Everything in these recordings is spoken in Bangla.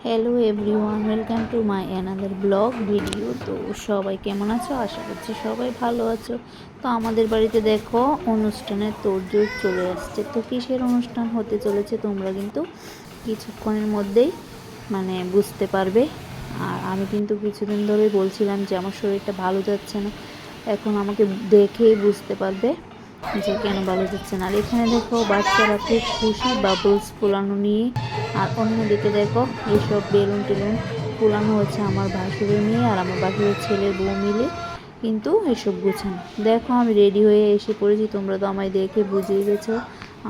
Hello everyone, welcome to my another blog video. তো সবাই কেমন আছো? আশা করছি সবাই ভালো আছো। তো আমাদের বাড়িতে দেখো অনুষ্ঠানের তোড়জোড় চলে আসছে। তো কিসের অনুষ্ঠান হতে চলেছে তোমরা কিন্তু কিছুক্ষণের মধ্যেই বুঝতে পারবে। আর আমি কিন্তু কিছুদিন ধরেই বলছিলাম যে আমার শরীরটা ভালো যাচ্ছে না, এখন আমাকে দেখেই বুঝতে পারবে যে কেন ভালো যাচ্ছে না। আর এখানে দেখো বাচ্চারা খুব খুশি বাবলস ফোলানো নিয়ে। আর অন্যদিকে দেখো এইসব বেলুন টেলুন ফোলানো হচ্ছে আমার ভাসুরের মেয়ে আর আমার ভাসুরের ছেলের বউ মিলে কিন্তু এসব গুছানো। দেখো আমি রেডি হয়ে এসে পড়েছি, তোমরা তো আমায় দেখে বুঝেই গেছো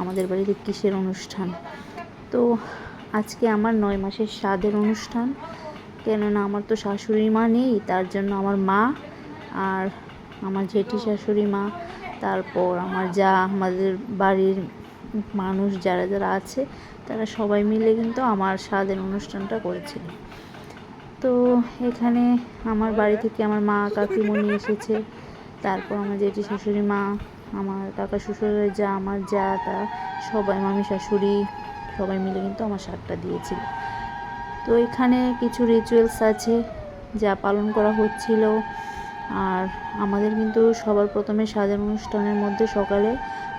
আমাদের বাড়িতে কিসের অনুষ্ঠান। তো আজকে আমার 9 মাসের স্বাদের অনুষ্ঠান, কেননা আমার তো শাশুড়ি মা নেই, তার জন্য আমার মা আর আমার জেঠি শাশুড়ি মা, তারপর আমার যা, আমাদের বাড়ির মানুষ যারা যারা আছে তারা সবাই মিলে কিন্তু আমার স্বাদের অনুষ্ঠানটা করেছিল। তো এখানে আমার বাড়ি থেকে আমার মা কাকিমণি এসেছে, তারপর আমার জেঠি শাশুড়ি মা, আমার কাকা শ্বশুরের যা, আমার যাটা, সবাই, মামি শাশুড়ি, সবাই মিলে কিন্তু আমার স্বাদটা দিয়েছিল। তো এখানে কিছু রিচুয়ালস আছে যা পালন করা হচ্ছিল। আর আমাদের কিন্তু সবার প্রথমে স্বাদের অনুষ্ঠানের মধ্যে সকালে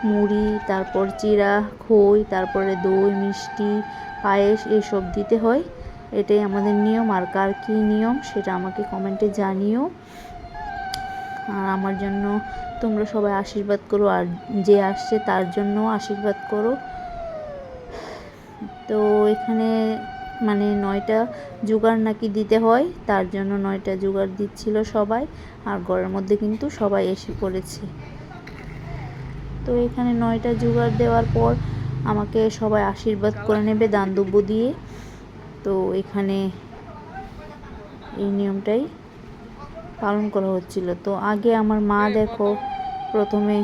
মুড়ি, তারপর চিড়া, খই, তারপরে দই, মিষ্টি, পায়েস এসব দিতে হয়। এটাই আমাদের নিয়ম। আর কার কী নিয়ম সেটা আমাকে কমেন্টে জানিও। আর আমার জন্য তোমরা সবাই আশীর্বাদ করো, আর যে আসছে তার জন্য আশীর্বাদ করো। তো এখানে 9টা জোগাড় নাকি দিতে হয়, তার জন্য 9টা জোগাড় দিচ্ছিল সবাই। আর ঘরের মধ্যে কিন্তু সবাই এসে পড়েছে। তো এখানে 9টা জোগাড় দেওয়ার পর আমাকে সবাই আশীর্বাদ করে নেবে দান দুব্য দিয়ে। তো এখানে এই নিয়মটাই পালন করা হচ্ছিল। তো আগে আমার মা দেখো প্রথমে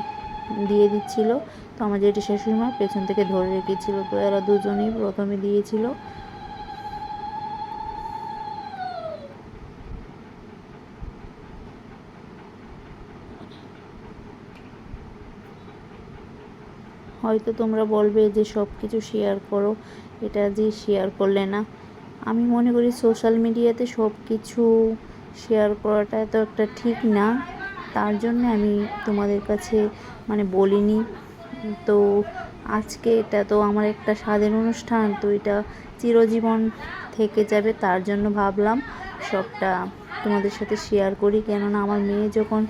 দিয়ে দিচ্ছিল, তো আমার জেঠি শাশুড়ি মা পেছন থেকে ধরে রেখেছিল। তো এরা দুজনেই প্রথমে দিয়েছিল। হয়তো তোমরা বলবে যে সব কিছু শেয়ার করো, এটা যে শেয়ার করলে না। আমি মনে করি সোশ্যাল মিডিয়াতে সব কিছু শেয়ার করাটা এত একটা ঠিক না, তার জন্য আমি তোমাদের কাছে বলিনি। তো আজকে এটা তো আমার একটা স্বাদের অনুষ্ঠান, তো এটা চিরজীবন থেকে যাবে, তার জন্য ভাবলাম সবটা তোমাদের সাথে শেয়ার করি। কেননা আমার মেয়ে যখন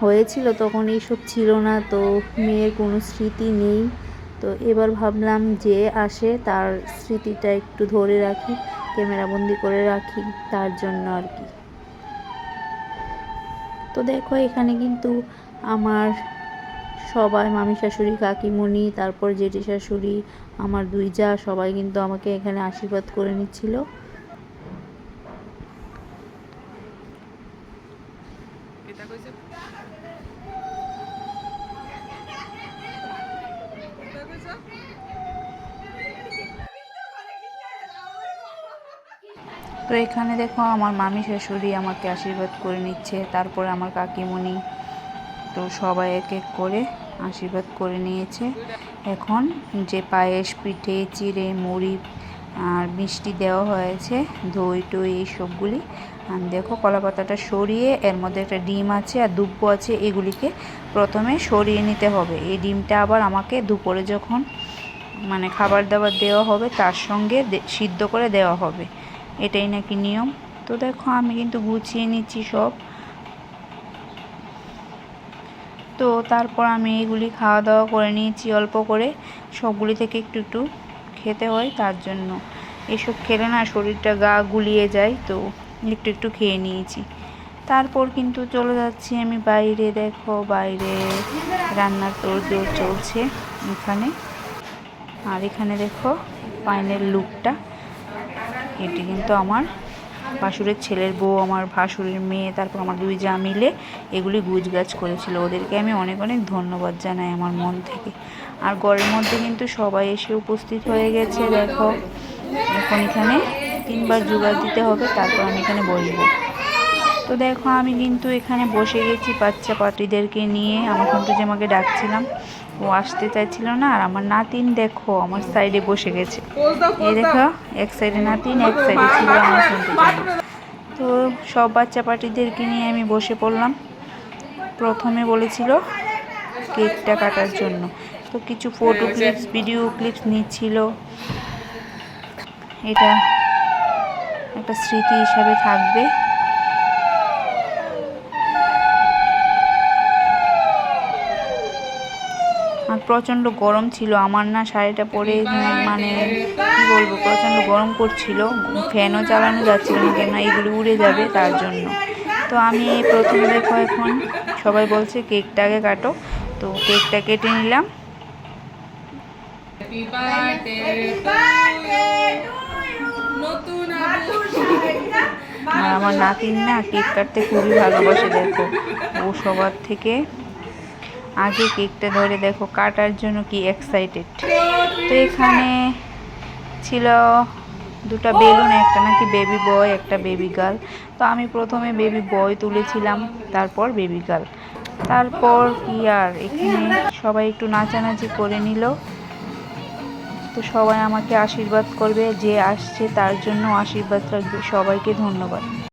হয়েছিল তখন এইসব ছিল না, তো মেয়ের কোনো স্মৃতি নেই। তো এবার ভাবলাম যে আসে তার স্মৃতিটা একটু ধরে রাখি, ক্যামেরাবন্দি করে রাখি, তার জন্য আর কি। তো দেখো এখানে কিন্তু আমার সবাই, মামি শাশুড়ি, কাকিমণি, তারপর জেঠি শাশুড়ি, আমার 2 যা, সবাই কিন্তু আমাকে এখানে আশীর্বাদ করে নিচ্ছিল। তো এখানে দেখো আমার মামি শাশুড়ি আমাকে আশীর্বাদ করে নিচ্ছে, তারপরে আমার কাকিমণি, তো সবাই এক এক করে আশীর্বাদ করে নিয়েছে। এখন যে পায়েস, পিঠে, চিড়ে, মুড়ি আর মিষ্টি দেওয়া হয়েছে, দই টই এই সবগুলি, আমি দেখো কলা পাতাটা সরিয়ে এর মধ্যে একটা ডিম আছে আর দুব্বো আছে, এগুলিকে প্রথমে সরিয়ে নিতে হবে। এই ডিমটা আবার আমাকে দুপুরে যখন খাবার দাবার দেওয়া হবে তার সঙ্গে সিদ্ধ করে দেওয়া হবে, এটাই নাকি নিয়ম। তো দেখো আমি কিন্তু গুছিয়ে নিচ্ছি সব। তো তারপর আমি এইগুলি খাওয়া দাওয়া করে নিয়েছি অল্প করে, সবগুলি থেকে একটু একটু খেতে হয়, তার জন্য এসব খেলে না শরীরটা গা গুলিয়ে যায়, তো একটু একটু খেয়ে নিয়েছি। তারপর কিন্তু চলে যাচ্ছি আমি বাইরে। দেখো বাইরে রান্নার তোড়জোড় চলছে এখানে। আর এখানে দেখো ফাইনাল লুকটা, এটি কিন্তু আমার ভাসুরের ছেলের বউ, আমার ভাসুরের মেয়ে, তারপর আমার 2 যা মিলে এগুলি গুছগাছ করেছিল। ওদেরকে আমি অনেক অনেক ধন্যবাদ জানাই আমার মন থেকে। আর ঘরের মধ্যে কিন্তু সবাই এসে উপস্থিত হয়ে গেছে। দেখো এখন এখানে 3বার জোগাড় দিতে হবে, তারপর আমি এখানে বসবো। তো দেখো আমি কিন্তু এখানে বসে গেছি বাচ্চা পার্টিদেরকে নিয়ে। আমার কিন্তু যে আমাকে ডাকছিলাম ও আসতে চাইছিল না। আর আমার নাতিন দেখো আমার সাইডে বসে গেছে, এই দেখো এক সাইডে নাতিন, এক সাইডে ছিল আমার ফ্রেন্ডের জন্য। তো সব বাচ্চা পার্টিদেরকে নিয়ে আমি বসে পড়লাম। প্রথমে বলেছিল কেকটা কাটার জন্য, তো কিছু ফটো ক্লিপস, ভিডিও ক্লিপস নিচ্ছিল। এটা একটা স্মৃতি হিসাবে থাকবে। আর প্রচণ্ড গরম ছিল, আমার না শাড়িটা পরে মানে কি বলবো, প্রচণ্ড গরম করছিল, ফ্যানও চালানো যাচ্ছিল না, কেন এগুলো উড়ে যাবে তার জন্য। তো আমি এই প্রথমে দেখো এখন সবাই বলছে কেকটা আগে কাটো, তো কেকটা কেটে নিলাম। আর আমার নাতিন না কেক কাটতে খুবই ভালোবাসে, দেখো ও সবার থেকে আগে কেকটা ধরে দেখো কাটার জন্য কি এক্সাইটেড। তো এখানে ছিল দুটা বেলুন, একটা নাকি বেবি বয়, একটা বেবি গার্ল। তো আমি প্রথমে বেবি বয় তুলেছিলাম, তারপর বেবি গার্ল। তারপর কি আর এখানে সবাই একটু নাচানাচি করে নিল। তো সবাই আমাকে আশীর্বাদ করবে, যে আসছে তার জন্য আশীর্বাদ রাখবে। সবাইকে ধন্যবাদ।